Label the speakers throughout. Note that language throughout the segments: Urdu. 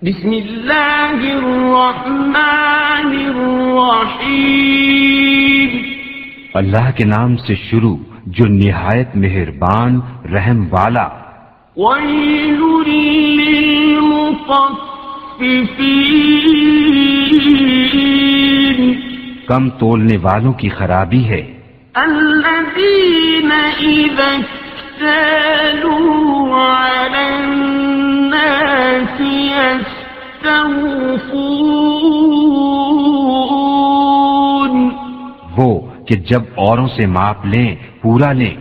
Speaker 1: بسم اللہ الرحمن الرحیم،
Speaker 2: اللہ کے نام سے شروع جو نہایت مہربان رحم والا۔
Speaker 1: ویل للمطففین،
Speaker 2: کم تولنے والوں کی خرابی ہے۔
Speaker 1: الذین اذا اکتالوا علی الناس یستوفون،
Speaker 2: وہ کہ جب اوروں سے ماپ لیں پورا لیں۔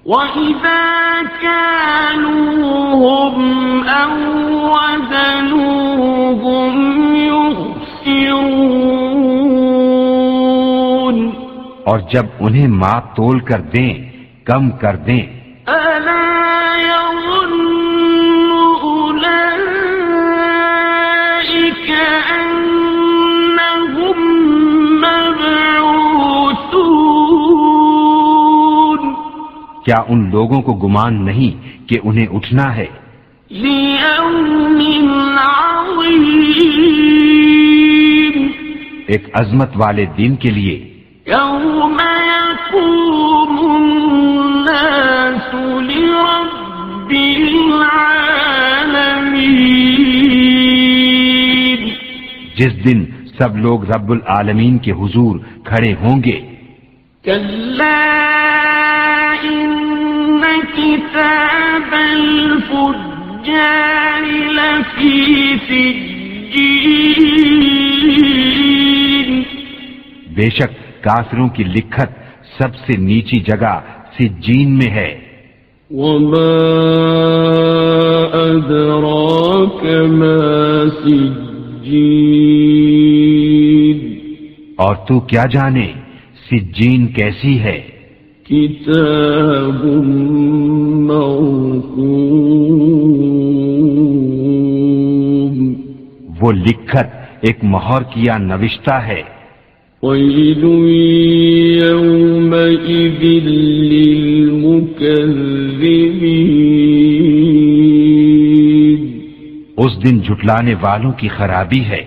Speaker 1: وَإِذَا كَالُوهُمْ أَوْ وَزَنُوهُمْ يُخْسِرُونَ،
Speaker 2: اور جب انہیں ماپ تول کر دیں کم کر دیں۔
Speaker 1: أَلَا يَظُنُّ أُولَئِكَ أَنَّهُمْ مَبْعُوثُونَ،
Speaker 2: کیا ان لوگوں کو گمان نہیں کہ انہیں اٹھنا ہے
Speaker 1: لِيَوْمٍ عَظِيمٍ،
Speaker 2: ایک عظمت والے دن کے لیے۔
Speaker 1: يَوْمَ يَقُومُ النَّاسُ لِرَبِّ الْعَالَمِينَ،
Speaker 2: جس دن سب لوگ رب العالمین کے حضور کھڑے ہوں گے۔
Speaker 1: كَلَّا إِنَّ كِتَابَ الْفُجَّارِ لَفِي سِجِّينٍ،
Speaker 2: بے شک کافروں کی لکھت سب سے نیچی جگہ سجین میں ہے۔
Speaker 1: وَمَا أَدْرَاكَ مَا سِجِّينٌ،
Speaker 2: اور تو کیا جانے سجین کیسی ہے؟
Speaker 1: کتاب مرقوم،
Speaker 2: وہ لکھت ایک مہر کیا نوشتہ ہے۔
Speaker 1: ویل یومئذ للمکذبین،
Speaker 2: اس دن جھٹلانے والوں کی خرابی ہے۔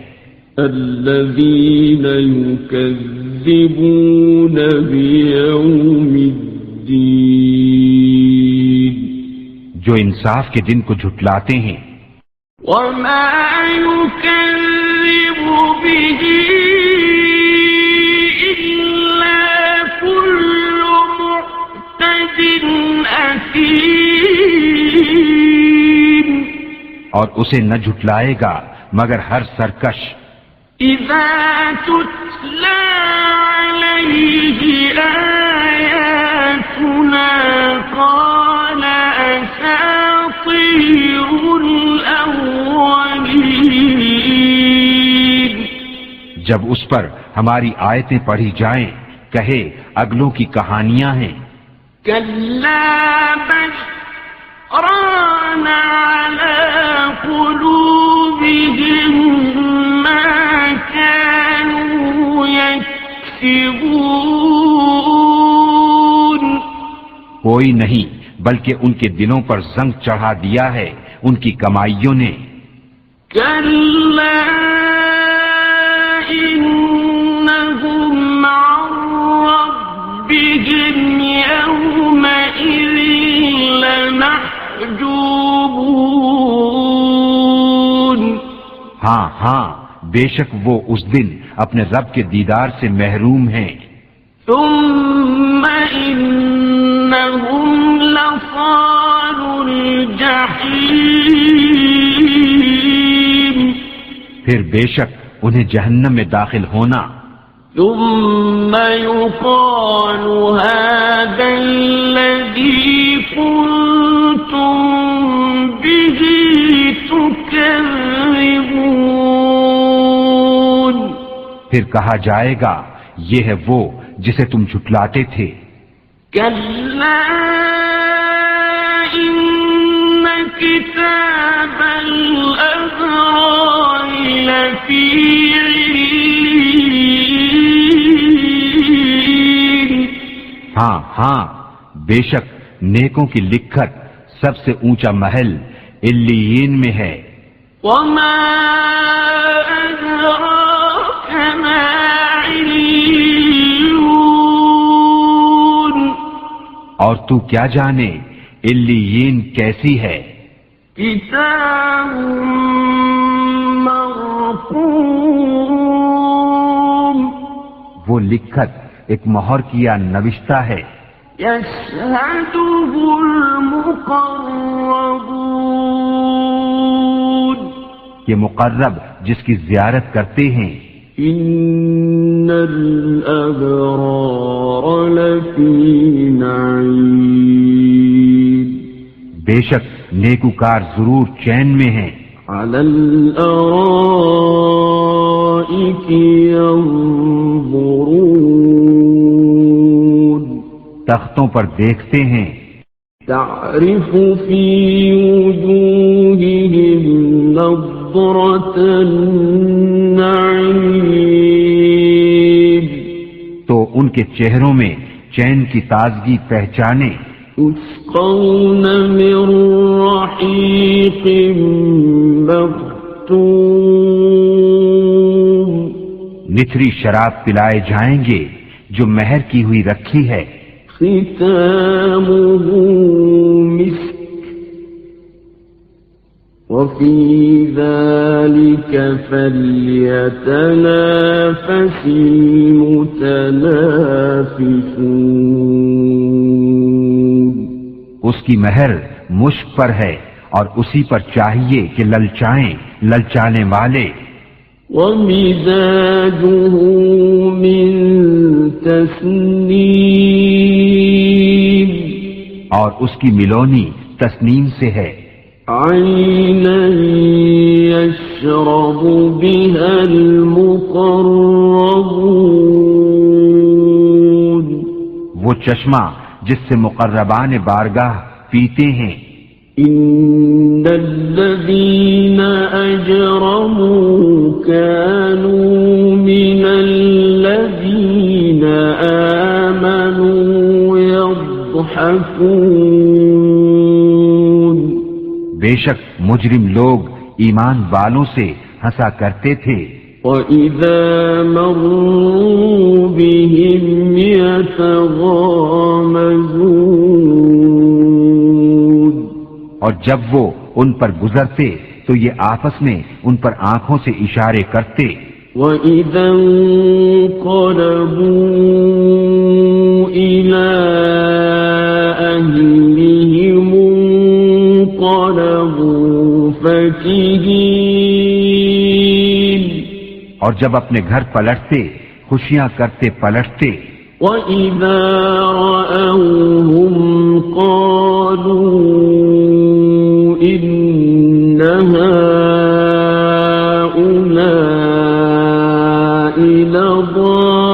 Speaker 1: الذین یکذبون بیوم الدین،
Speaker 2: جو انصاف کے دن کو جھٹلاتے ہیں۔
Speaker 1: وما يكذب به إلا كل معتد أثيم،
Speaker 2: اور اسے نہ جھٹلائے گا مگر ہر سرکش۔
Speaker 1: إذا تتلى عليه آياتنا قال أساطير الأولين،
Speaker 2: جب اس پر ہماری آیتیں پڑھی جائیں کہے اگلوں کی کہانیاں ہیں۔
Speaker 1: كلا بل ران على قلوبهم ما كانوا يكسبون،
Speaker 2: کوئی نہیں بلکہ ان کے دلوں پر زنگ چڑھا دیا ہے ان کی کمائیوں نے۔
Speaker 1: كلا إنهم عن ربهم يومئذ لمحجوبون،
Speaker 2: ہاں ہاں بے شک وہ اس دن اپنے رب کے دیدار سے محروم ہیں۔
Speaker 1: ثم إنهم لصالو الجحيم،
Speaker 2: پھر بے شک انہیں جہنم میں داخل ہونا۔
Speaker 1: ثم يقال هذا الذي كنتم به تكذبون،
Speaker 2: پھر کہا جائے گا یہ ہے وہ جسے تم جھٹلاتے تھے۔
Speaker 1: كلا إن كتاب الأبرار لفي عليين،
Speaker 2: ہاں ہاں بے شک نیکوں کی لکھت سب سے اونچا محل علیین میں ہے۔
Speaker 1: وما أدراك ما عليون
Speaker 2: اور تو کیا جانے علیین کیسی ہے؟
Speaker 1: کتاب مرقوم
Speaker 2: وہ لکھت ایک مہر کیا نوشتہ ہے،
Speaker 1: يشهده المقربون
Speaker 2: کہ مقرب جس کی زیارت کرتے ہیں۔
Speaker 1: إن الأبرار لفي نعيم
Speaker 2: بے شک نیکوکار ضرور چین میں ہیں،
Speaker 1: على الأرائك ينظرون
Speaker 2: تختوں پر دیکھتے ہیں،
Speaker 1: تعرف في وجوههم نضرة النعيم
Speaker 2: تو ان کے چہروں میں چین کی تازگی پہچانے۔
Speaker 1: يسقون من رحيق مختوم
Speaker 2: نتھری شراب پلائے جائیں گے جو مہر کی ہوئی رکھی ہے،
Speaker 1: ختامه مسك وفي ذلك فليتنافس المتنافسون
Speaker 2: اس کی مہر مشک پر ہے اور اسی پر چاہیے کہ للچائیں للچانے والے۔
Speaker 1: ومزاجه من تسنيم
Speaker 2: اور اس کی ملونی تسنیم سے ہے،
Speaker 1: عينا يشرب بها المقربون
Speaker 2: وہ چشمہ جس سے مقربان بارگاہ پیتے ہیں۔
Speaker 1: إن الذين أجرموا كانوا من الذين آمنوا يضحكون
Speaker 2: بے شک مجرم لوگ ایمان والوں سے ہنسا کرتے تھے،
Speaker 1: وَإِذَا مَرُّوا بِهِمْ يَتَغَامَزُونَ
Speaker 2: اور جب وہ ان پر گزرتے تو یہ آپس میں ان پر آنکھوں سے اشارے کرتے۔
Speaker 1: وَإِذَا انقلبوا إِلَىٰ أَهْلِهِمُ انقلبوا فَكِهِينَ
Speaker 2: اور جب اپنے گھر پلٹتے خوشیاں کرتے پلٹتے۔
Speaker 1: وَإِذَا رَأَوْهُمْ قَالُوا إِنَّ هَٰؤُلَاءِ لَضَالُّونَ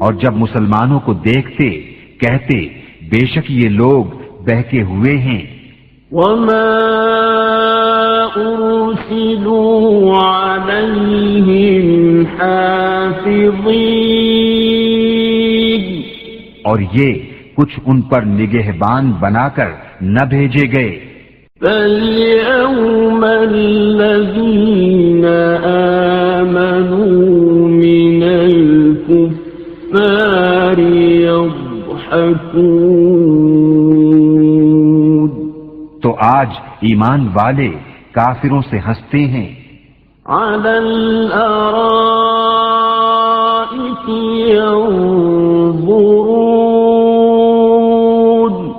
Speaker 2: اور جب مسلمانوں کو دیکھتے کہتے بے شک یہ لوگ بہکے ہوئے ہیں۔
Speaker 1: وَمَا أُرْسِلُوا عَلَيْهِمْ حَافِظِينَ
Speaker 2: اور یہ کچھ ان پر نگہبان بنا کر نہ بھیجے گئے۔
Speaker 1: فَالْيَوْمَ الَّذِينَ آمَنُوا مِنَ الْكُفَّارِ يَضْحَكُونَ
Speaker 2: تو آج ایمان والے کافروں سے ہنستے ہیں،
Speaker 1: عَلَى الْأَرَائِكِ يَنظُرُونَ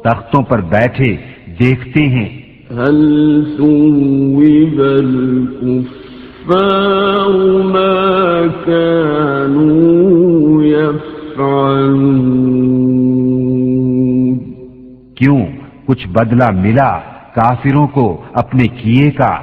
Speaker 2: تختوں پر بیٹھے دیکھتے ہیں۔
Speaker 1: هل ثوب الكفار ما كانوا يفعلون
Speaker 2: کیوں کچھ بدلہ ملا کافروں کو اپنے کیے کا؟